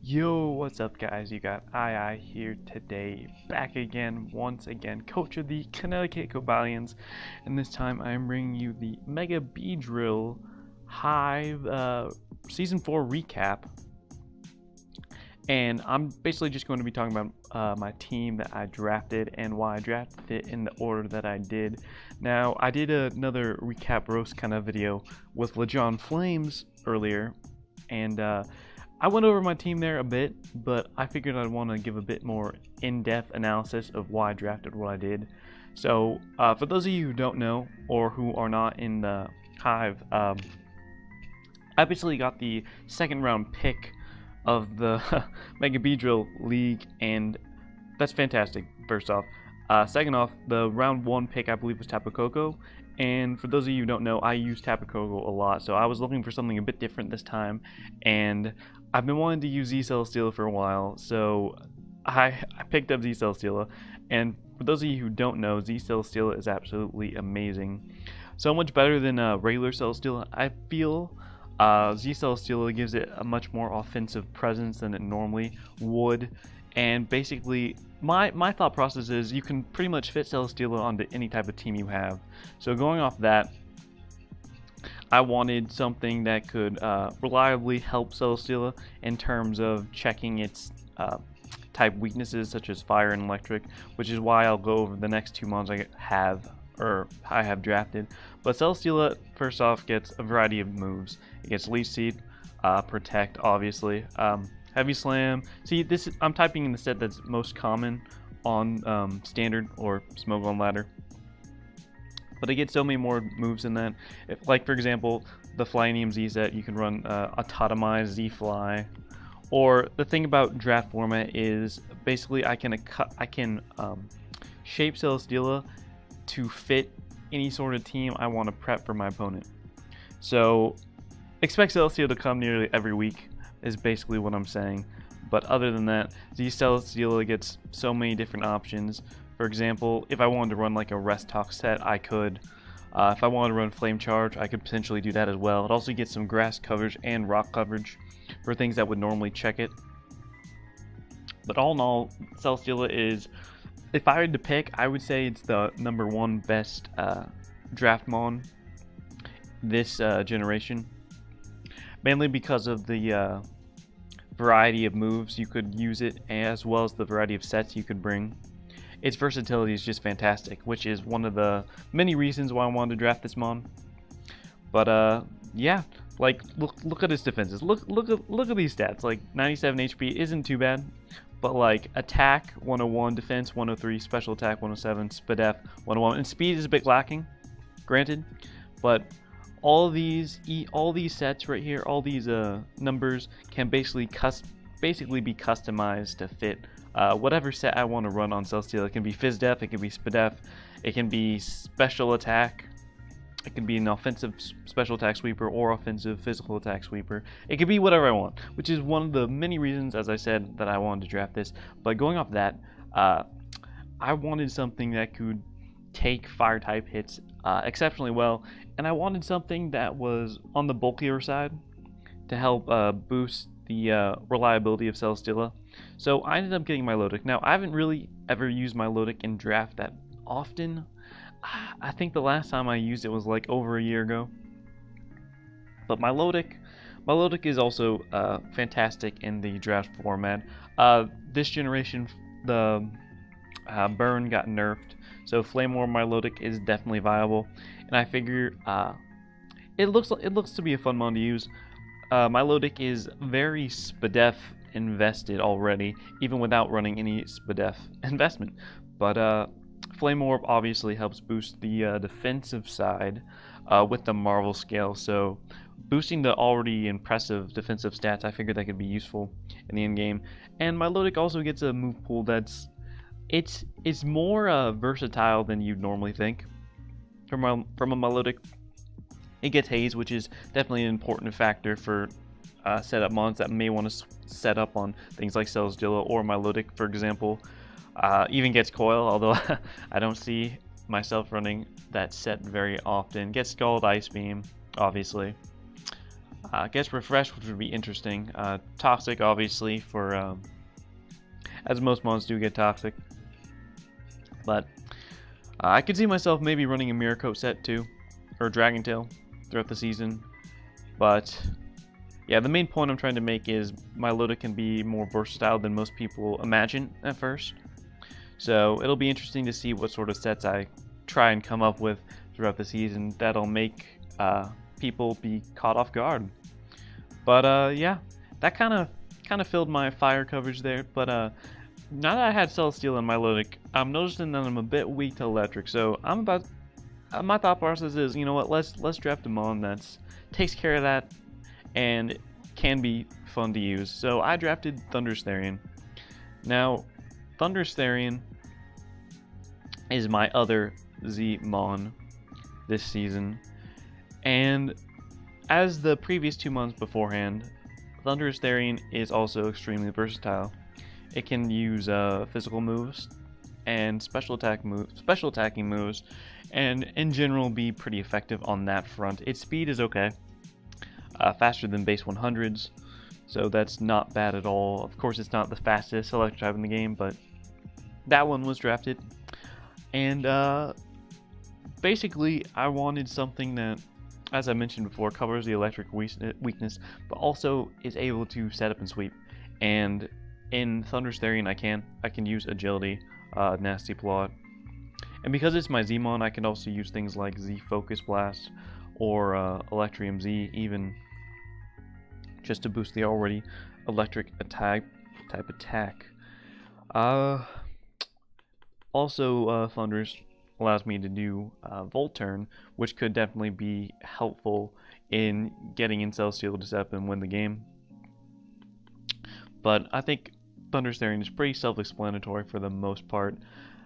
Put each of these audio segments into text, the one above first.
Yo, what's up guys? You got II here today, back again, once again, coach of the Connecticut Cobalions, and this time I am bringing you the Mega Beedrill Hive Season 4 recap. And I'm basically just going to be talking about my team that I drafted and why I drafted it in the order that I did. Now, I did another recap roast kind of video with Legion Flames earlier, and I went over my team there a bit, but I figured I'd want to give a bit more in-depth analysis of why I drafted what I did. So, for those of you who don't know, or who are not in the Hive, I basically got the second round pick of the Mega Beedrill League, and that's fantastic, first off. Second off, the round 1 pick I believe was Tapu Koko, and for those of you who don't know, I use Tapu Koko a lot, so I was looking for something a bit different this time, and I've been wanting to use Z-Celesteela for a while, so I picked up Z-Celesteela, and for those of you who don't know, Z-Celesteela is absolutely amazing. So much better than regular Celesteela, I feel. Z-Celesteela gives it a much more offensive presence than it normally would, and basically my thought process is you can pretty much fit Celesteela onto any type of team you have. So going off that, I wanted something that could reliably help Celesteela in terms of checking its type weaknesses such as fire and electric, which is why I'll go over the next 2 mons I have drafted. But Celesteela, first off, gets a variety of moves. It gets Leaf Seed, Protect, obviously, Heavy Slam. See, I'm typing in the set that's most common on Standard or Smoke on Ladder. But it gets so many more moves than that. Like, for example, the Flyinium Z set, you can run Autotomize, Z-Fly. Or the thing about draft format is basically I can shape Celesteela to fit any sort of team I want to prep for my opponent. So expect Celesteela to come nearly every week is basically what I'm saying. But other than that, Z-Celesteela gets so many different options. For example, if I wanted to run like a Rest Talk set, I could. If I wanted to run Flame Charge, I could potentially do that as well. It also gets some grass coverage and rock coverage for things that would normally check it. But all in all, Celesteela is, if I had to pick, I would say it's the #1 best draft mon this generation. Mainly because of the variety of moves you could use it, as well as the variety of sets you could bring. Its versatility is just fantastic, which is one of the many reasons why I wanted to draft this mon. But yeah, like look at its defenses. Look at these stats. Like 97 HP isn't too bad, but like attack 101, defense 103, special attack 107, SPDF 101, and speed is a bit lacking, granted. But all these sets right here, all these numbers can basically be customized to fit whatever set I want to run on Celesteela. It can be FizzDef, it can be SPDF, it can be special attack, it can be an offensive special attack sweeper or offensive physical attack sweeper. It can be whatever I want, which is one of the many reasons, as I said, that I wanted to draft this. But going off that, I wanted something that could take fire type hits exceptionally well, and I wanted something that was on the bulkier side to help boost the reliability of Celesteela. So I ended up getting Milotic. Now, I haven't really ever used Milotic in draft that often. I think the last time I used it was like over a year ago. But Milotic is also fantastic in the draft format. This generation, the burn got nerfed, so Flame War Milotic is definitely viable, and I figure it looks to be a fun mon to use. Milotic is very SPDF invested already, even without running any SPDF investment. But Flame Orb obviously helps boost the defensive side with the Marvel scale, so boosting the already impressive defensive stats, I figured that could be useful in the end game. And Milotic also gets a move pool that's it's more versatile than you'd normally think from a Milotic. It gets Haze, which is definitely an important factor for setup mons that may want to set up on things like Celesteela or Milotic, for example. Even gets Coil, although I don't see myself running that set very often. Gets Scald, Ice Beam, obviously. Gets refreshed, which would be interesting. Toxic, obviously, for as most mons do get toxic. But I could see myself maybe running a Mirror Coat set too, or Dragon Tail throughout the season. But yeah, the main point I'm trying to make is Milotic can be more versatile than most people imagine at first. So it'll be interesting to see what sort of sets I try and come up with throughout the season that'll make people be caught off guard. But yeah, that kind of filled my fire coverage there. But now that I had Celesteal and Milotic, I'm noticing that I'm a bit weak to Electric. So my thought process is, you know what, let's draft a mon that takes care of that and can be fun to use. So I drafted Thunderstarion. Now, Thunderstarion is my other Z mon this season, and as the previous 2 months beforehand, Thunderstarion is also extremely versatile. It can use physical moves and special attacking moves, and in general be pretty effective on that front. Its speed is okay, faster than base 100s, so that's not bad at all. Of course, it's not the fastest electric type in the game, but that one was drafted. And basically, I wanted something that, as I mentioned before, covers the electric weakness, but also is able to set up and sweep. And in Thunderstarion, I can use agility, nasty plot, and because it's my Zmon, I can also use things like Z Focus Blast or Electrium Z, even just to boost the already electric type attack. Also, Thunders allows me to do Volt Turn, which could definitely be helpful in getting in Celesteal to set up and win the game. But I think Thunderstarion is pretty self-explanatory for the most part.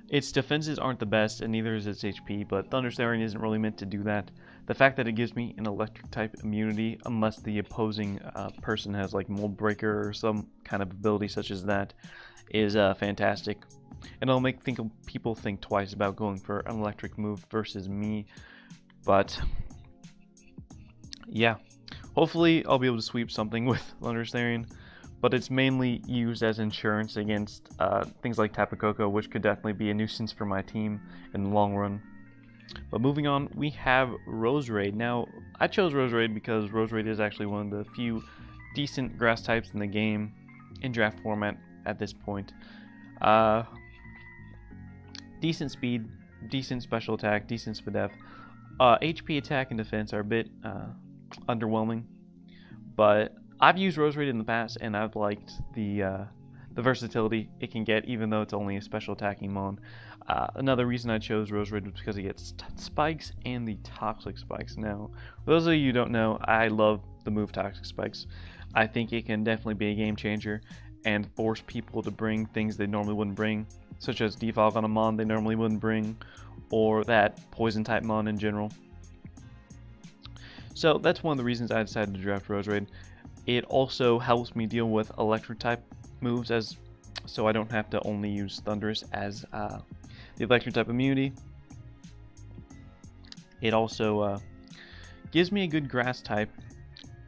Its defenses aren't the best, and neither is its HP, but Thunderstarion isn't really meant to do that. The fact that it gives me an electric type immunity, unless the opposing person has like Mold Breaker or some kind of ability such as that, is fantastic. And it'll make people think twice about going for an electric move versus me. But yeah, hopefully I'll be able to sweep something with Thunderstarion. But it's mainly used as insurance against things like Tapu Koko, which could definitely be a nuisance for my team in the long run. But moving on, we have RoseRage. Now, I chose RoseRage because RoseRage is actually one of the few decent grass types in the game in draft format at this point. Decent speed, decent special attack, decent SPDF. HP attack and defense are a bit underwhelming, but I've used RoseRage in the past, and I've liked the versatility it can get, even though it's only a special attacking mon. Another reason I chose RoseRage was because it gets spikes and the toxic spikes. Now, for those of you who don't know, I love the move toxic spikes. I think it can definitely be a game changer and force people to bring things they normally wouldn't bring, such as defog on a mon they normally wouldn't bring, or that poison type mon in general. So that's one of the reasons I decided to draft RoseRage. It also helps me deal with electric type moves, so I don't have to only use Thundurus as the electric type immunity. It also gives me a good grass type,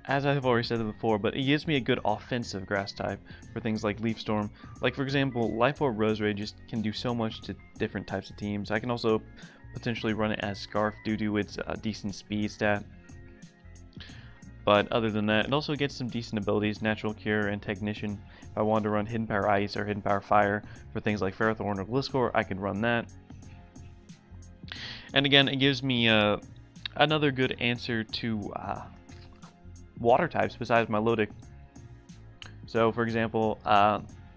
as I have already said before, but it gives me a good offensive grass type for things like Leaf Storm. Like, for example, Life Orb RoseRage just can do so much to different types of teams. I can also potentially run it as Scarf due to its decent speed stat. But other than that, it also gets some decent abilities, Natural Cure and Technician. If I wanted to run Hidden Power Ice or Hidden Power Fire for things like Ferrothorn or Gliscor, I could run that. And again, it gives me another good answer to water types besides Milotic. So, for example,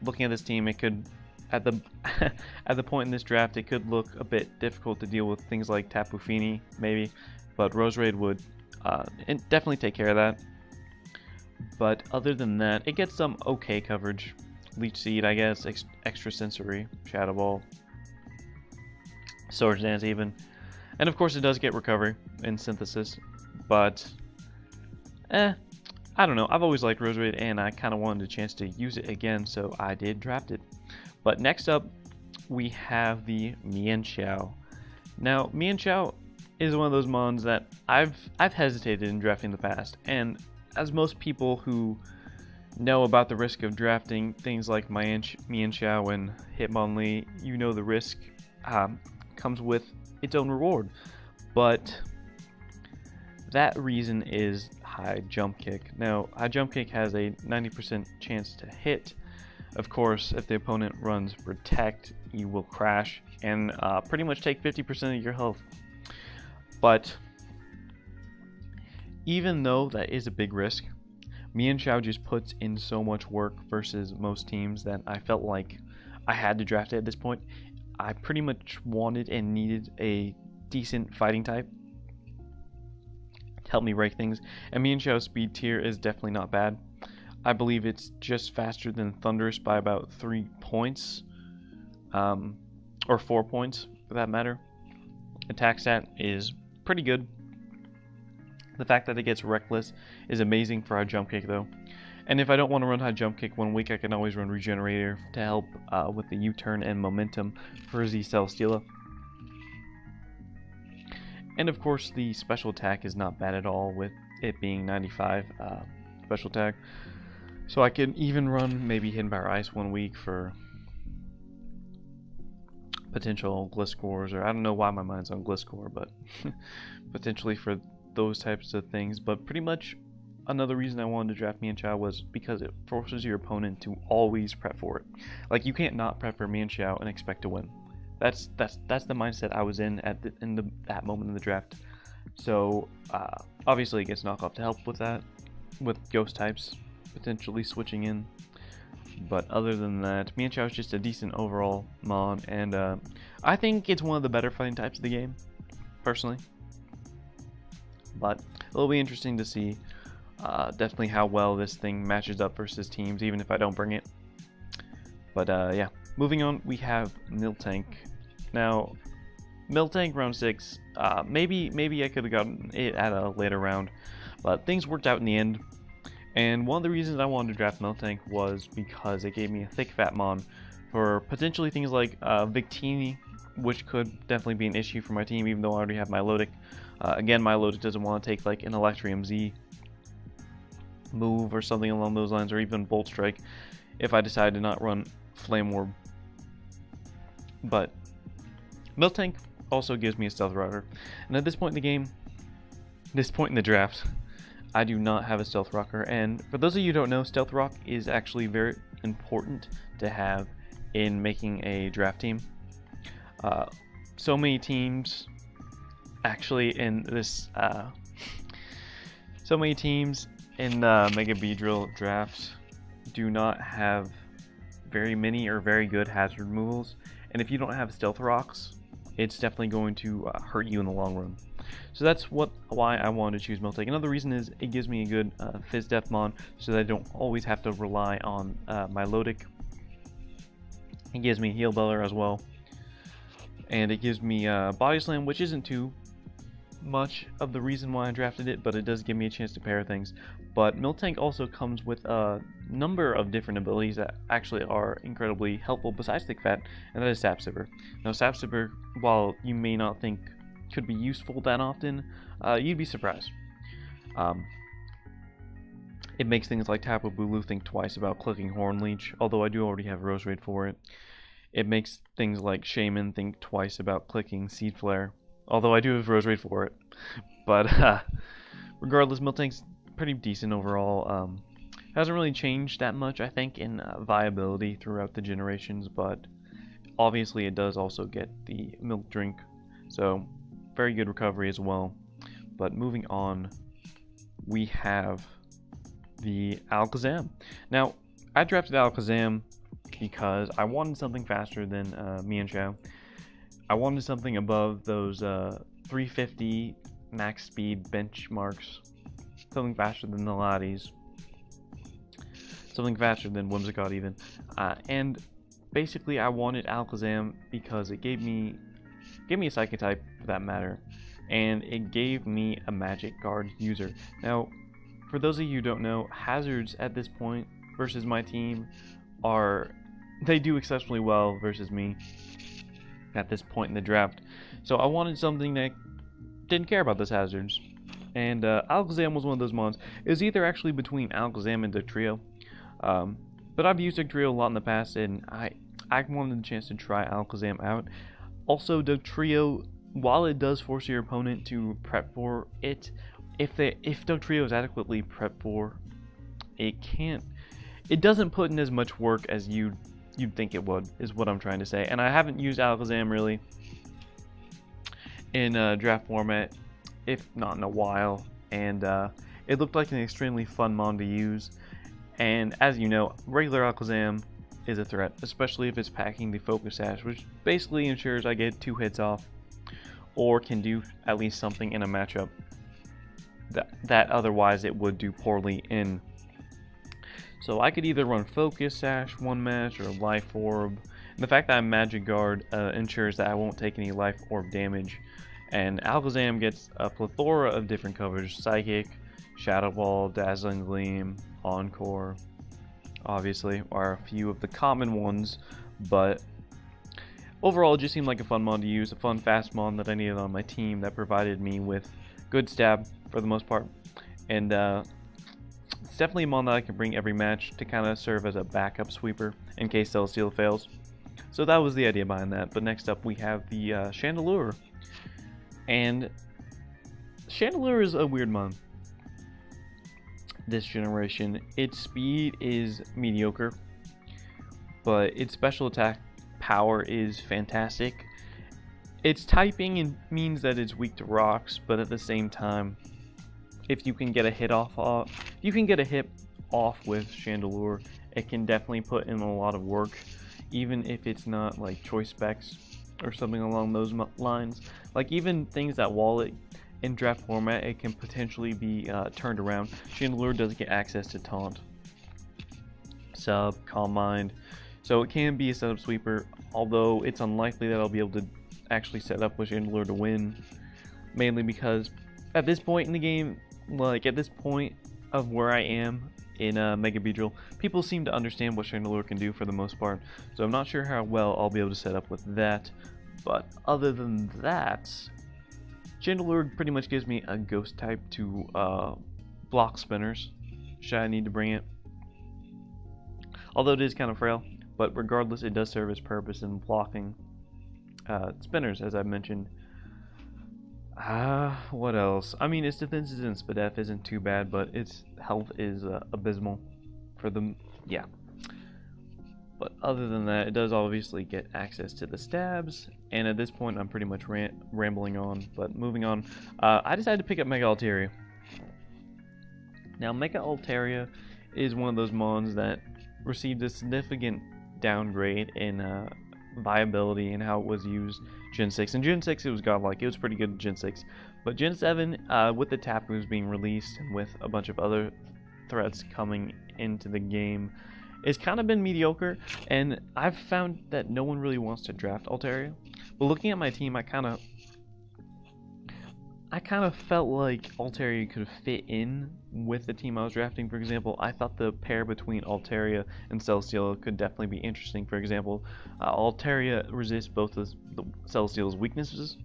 looking at this team, it could, at the point in this draft, it could look a bit difficult to deal with things like Tapu Fini, maybe, but RoseRage would definitely take care of that. But other than that, it gets some okay coverage. Leech Seed, I guess, Extra Sensory, Shadow Ball, Swords Dance even. And of course it does get recovery in Synthesis, but I don't know. I've always liked RoseRage, and I kind of wanted a chance to use it again, so I did draft it. But next up, we have the Mei Xingqiu. Now, Mei Xingqiu is one of those mons that I've hesitated in drafting in the past, and as most people who know about the risk of drafting things like Mei Xingqiu and Hitmonlee, you know the risk comes with its own reward. But that reason is high jump kick. Now, high jump kick has a 90% chance to hit. Of course, if the opponent runs protect, you will crash and pretty much take 50% of your health. But even though that is a big risk, Mei Xingqiu just puts in so much work versus most teams that I felt like I had to draft it at this point. I pretty much wanted and needed a decent fighting type to help me break things, and Mei Xingqiu's speed tier is definitely not bad. I believe it's just faster than Thunderous by about 3 points, or 4 points for that matter. Attack stat is pretty good. The fact that it gets reckless is amazing for high jump kick though. And if I don't want to run high jump kick 1 week, I can always run regenerator to help with the U-turn and momentum for Celesteela. And of course the special attack is not bad at all, with it being 95 special attack. So I can even run maybe Hidden Power Ice 1 week for potential Gliscors, or I don't know why my mind's on Gliscor, but potentially for those types of things. But pretty much another reason I wanted to draft Mei Xingqiu was because it forces your opponent to always prep for it. Like, you can't not prep for Mei Xingqiu and expect to win. That's the mindset I was in at that moment in the draft. So obviously it gets knockoff to help with that, with ghost types potentially switching in. But other than that, Mei Xingqiu is just a decent overall mon, and I think it's one of the better fighting types of the game, personally. But it'll be interesting to see definitely how well this thing matches up versus teams, even if I don't bring it. But yeah, moving on, we have Miltank. Now, Miltank round 6, maybe I could have gotten it at a later round, but things worked out in the end. And one of the reasons I wanted to draft Miltank was because it gave me a thick fat mon for potentially things like Victini, which could definitely be an issue for my team, even though I already have Milotic. Again, Milotic doesn't want to take like an Electrium Z move or something along those lines, or even Bolt Strike if I decide to not run Flame Orb. But Miltank also gives me a Stealth Rocker, and at this point in the game, this point in the draft, I do not have a Stealth Rocker. And for those of you who don't know, Stealth Rock is actually very important to have in making a draft team. So many teams actually in this so many teams in the Mega Beedrill draft do not have very many or very good hazard removals, and if you don't have Stealth Rocks, it's definitely going to hurt you in the long run. So that's why I wanted to choose Miltank. Another reason is it gives me a good Fizz Def mon, so that I don't always have to rely on Milotic. It gives me Heal Beller as well, and it gives me Body Slam, which isn't too much of the reason why I drafted it, but it does give me a chance to pair things. But Miltank also comes with a number of different abilities that actually are incredibly helpful besides Thick Fat, and that is Sap Sipper. Now, Sap Sipper, while you may not think could be useful that often, you'd be surprised. It makes things like Tapu Bulu think twice about clicking Horn Leech, although I do already have RoseRage for it. It makes things like Shaman think twice about clicking Seed Flare, although I do have RoseRage for it. But regardless, Miltank's pretty decent overall. Hasn't really changed that much, I think, in viability throughout the generations, but obviously it does also get the Milk Drink, so very good recovery as well. But moving on, we have the Alakazam. Now, I drafted Alakazam because I wanted something faster than Mei Xingqiu. I wanted something above those 350 max speed benchmarks, something faster than the Latias, something faster than Whimsicott even, and basically I wanted Alakazam because it gave me a Psychic type for that matter, and it gave me a Magic Guard user. Now, for those of you who don't know, hazards at this point versus my team they do exceptionally well versus me at this point in the draft. So I wanted something that didn't care about those hazards, And Alakazam was one of those mons. It was either actually between Alakazam and Dugtrio. But I've used Dugtrio a lot in the past, and I wanted the chance to try Alakazam out. Also, Dugtrio, while it does force your opponent to prep for it, if Dugtrio is adequately prepped for, it doesn't put in as much work as you'd think it would, is what I'm trying to say. And I haven't used Alakazam really in draft format, if not in a while, and it looked like an extremely fun mon to use. And as you know, regular Alakazam is a threat, especially if it's packing the Focus Sash, which basically ensures I get 2 hits off, or can do at least something in a matchup that otherwise it would do poorly in. So I could either run Focus Sash one match or Life Orb. And the fact that I'm Magic Guard ensures that I won't take any Life Orb damage. And Alakazam gets a plethora of different coverage: Psychic, Shadow Ball, Dazzling Gleam, Encore, obviously, are a few of the common ones, but overall it just seemed like a fun mon to use, a fun fast mon that I needed on my team that provided me with good stab for the most part. And it's definitely a mon that I can bring every match to kind of serve as a backup sweeper in case Celesteal fails. So that was the idea behind that. But next up we have the Chandelure. And Chandelure is a weird mon this generation. Its speed is mediocre, but its special attack power is fantastic. Its typing means that it's weak to rocks, but at the same time, if you can get a hit off with Chandelure, it can definitely put in a lot of work, even if it's not like choice specs or something along those lines. Like even things that wall it in draft format, it can potentially be turned around. Chandelure doesn't get access to Taunt, Sub, Calm Mind, so it can be a setup sweeper, although it's unlikely that I'll be able to actually set up with Chandelure to win, mainly because at this point in the game, like at this point of where I am in Mega Beedrill, people seem to understand what Chandelure can do for the most part, so I'm not sure how well I'll be able to set up with that. But other than that, Chandelure pretty much gives me a ghost type to block spinners, should I need to bring it. Although it is kind of frail, but regardless, it does serve its purpose in blocking spinners, as I mentioned. What else? I mean, its defenses and SPDF isn't too bad, but its health is abysmal for them. Yeah. But other than that, it does obviously get access to the stabs, and at this point I'm pretty much rambling on, but moving on. I decided to pick up Mega Altaria. Now, Mega Altaria is one of those mons that received a significant downgrade in viability and how it was used Gen 6. In Gen 6 it was godlike, it was pretty good in Gen 6. But Gen 7, with the tap moves being released and with a bunch of other threats coming into the game, it's kind of been mediocre, and I've found that no one really wants to draft Altaria. But looking at my team, I kind of felt like Altaria could fit in with the team I was drafting. For example, I thought the pair between Altaria and Celesteal could definitely be interesting. For example, Altaria resists both of the Celesteal's weaknesses,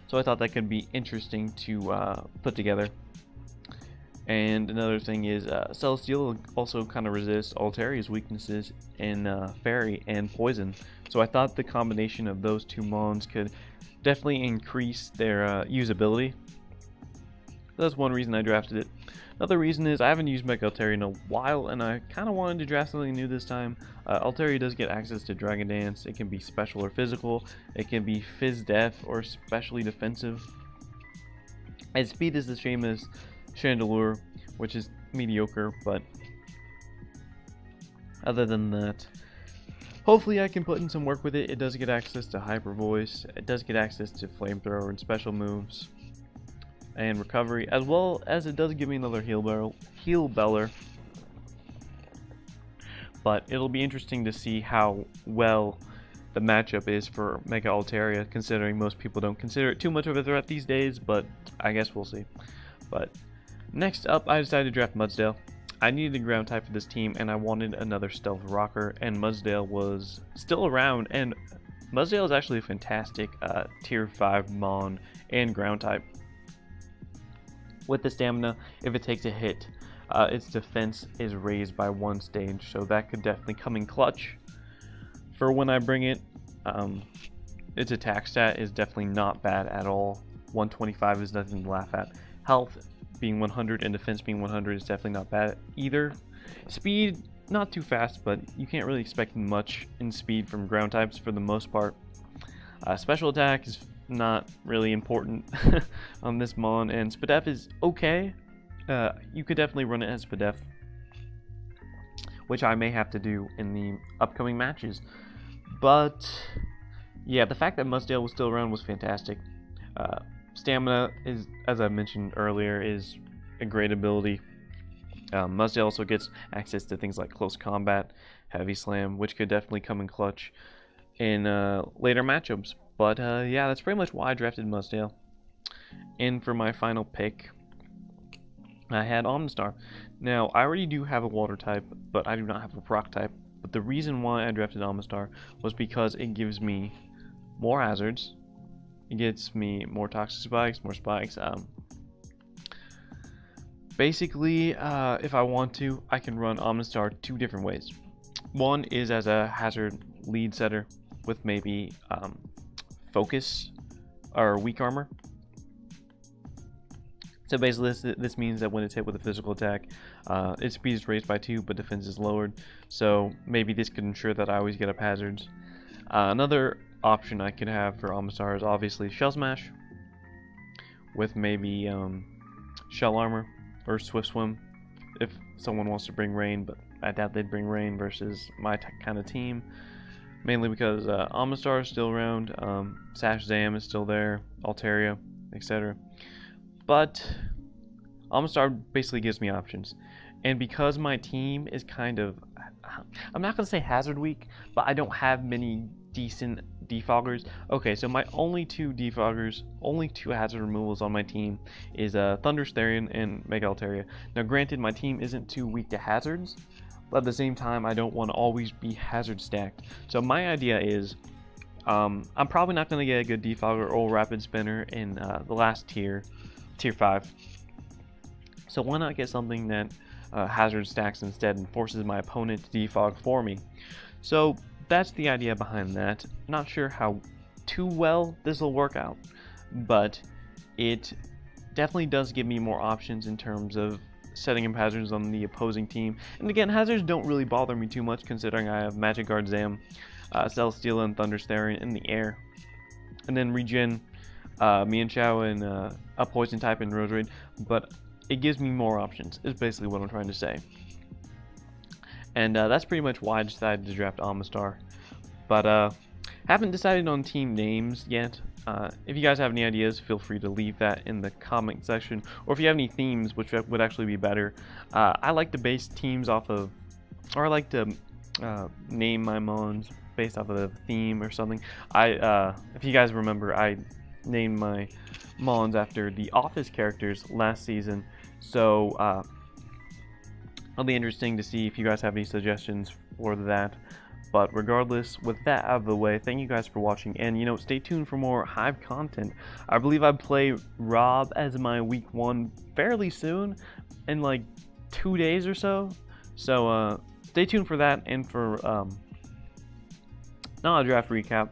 so I thought that could be interesting to put together. And another thing is, Celesteal also kind of resists Altaria's weaknesses in Fairy and Poison. So I thought the combination of those two mons could definitely increase their usability. That's one reason I drafted it. Another reason is I haven't used Mega Altaria in a while, and I kind of wanted to draft something new this time. Altaria does get access to Dragon Dance. It can be special or physical. It can be Fizz Def or specially defensive. Its speed is the same as Chandelure, which is mediocre, but other than that, hopefully I can put in some work with it. It does get access to Hyper Voice, it does get access to Flamethrower and special moves and recovery, as well as it does give me another heal beller. But it'll be interesting to see how well the matchup is for Mega Altaria, considering most people don't consider it too much of a threat these days, but I guess we'll see. But next up, I decided to draft Mozelle. I needed a ground type for this team, and I wanted another stealth rocker, and Mozelle was still around, and Mozelle is actually a fantastic tier 5 mon and ground type. With the stamina, if it takes a hit, its defense is raised by 1 stage, so that could definitely come in clutch for when I bring it. Its attack stat is definitely not bad at all. 125 is nothing to laugh at. Health being 100 and defense being 100 is definitely not bad either. Speed, not too fast, but you can't really expect much in speed from ground types for the most part. Special attack is not really important on this mon, and Spadef is okay. You could definitely run it as Spadef, which I may have to do in the upcoming matches. But yeah, the fact that Mozelle was still around was fantastic. Stamina is, as I mentioned earlier, is a great ability. Mozelle also gets access to things like close combat, heavy slam, which could definitely come in clutch in later matchups. But yeah, that's pretty much why I drafted Mozelle. And for my final pick, I had Omnistar. Now, I already do have a water type, but I do not have a rock type. But the reason why I drafted Omnistar was because it gives me more hazards. It gets me more toxic spikes, more spikes. Basically, if I want to, I can run Omnistar 2 different ways. One is as a hazard lead setter with maybe focus or weak armor. So basically this means that when it's hit with a physical attack, its speed is raised by 2 but defense is lowered. So maybe this could ensure that I always get up hazards. Another option I could have for Omnistar is obviously Shell Smash with maybe Shell Armor or Swift Swim if someone wants to bring Rain, but I doubt they'd bring Rain versus my kind of team. Mainly because Omnistar is still around, Sash Zam is still there, Altaria, etc. But Omnistar basically gives me options. And because my team is kind of, I'm not going to say hazard weak, but I don't have many decent defoggers. Okay, so my only 2 defoggers, only 2 hazard removals on my team is Thunderstarion and Mega Altaria. Now granted, my team isn't too weak to hazards, but at the same time, I don't want to always be hazard stacked. So my idea is, I'm probably not going to get a good defogger or rapid spinner in the last tier 5. So why not get something that hazard stacks instead and forces my opponent to defog for me? So that's the idea behind that. Not sure how too well this will work out, but it definitely does give me more options in terms of setting up hazards on the opposing team. And again, hazards don't really bother me too much considering I have Magic Guard Zam, Celesteela, and Thunderstarion in the air. And then regen Mei Xingqiu and a poison type in RoseRage, but it gives me more options, is basically what I'm trying to say. And that's pretty much why I decided to draft Omnistar. But haven't decided on team names yet. If you guys have any ideas, feel free to leave that in the comment section. Or if you have any themes, which would actually be better. I like to base teams off of, or I like to name my mons based off of a theme or something. If you guys remember, I named my mons after the Office characters last season. So it'll be interesting to see if you guys have any suggestions for that. But regardless, with that out of the way, thank you guys for watching, and stay tuned for more Hive content. I believe I play Rob as my week 1 fairly soon, in like 2 days or so. So stay tuned for that, and for not a draft recap,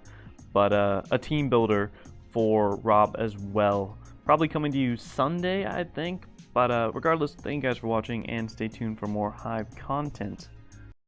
but a team builder for Rob as well. Probably coming to you Sunday, I think. But regardless, thank you guys for watching, and stay tuned for more Hive content.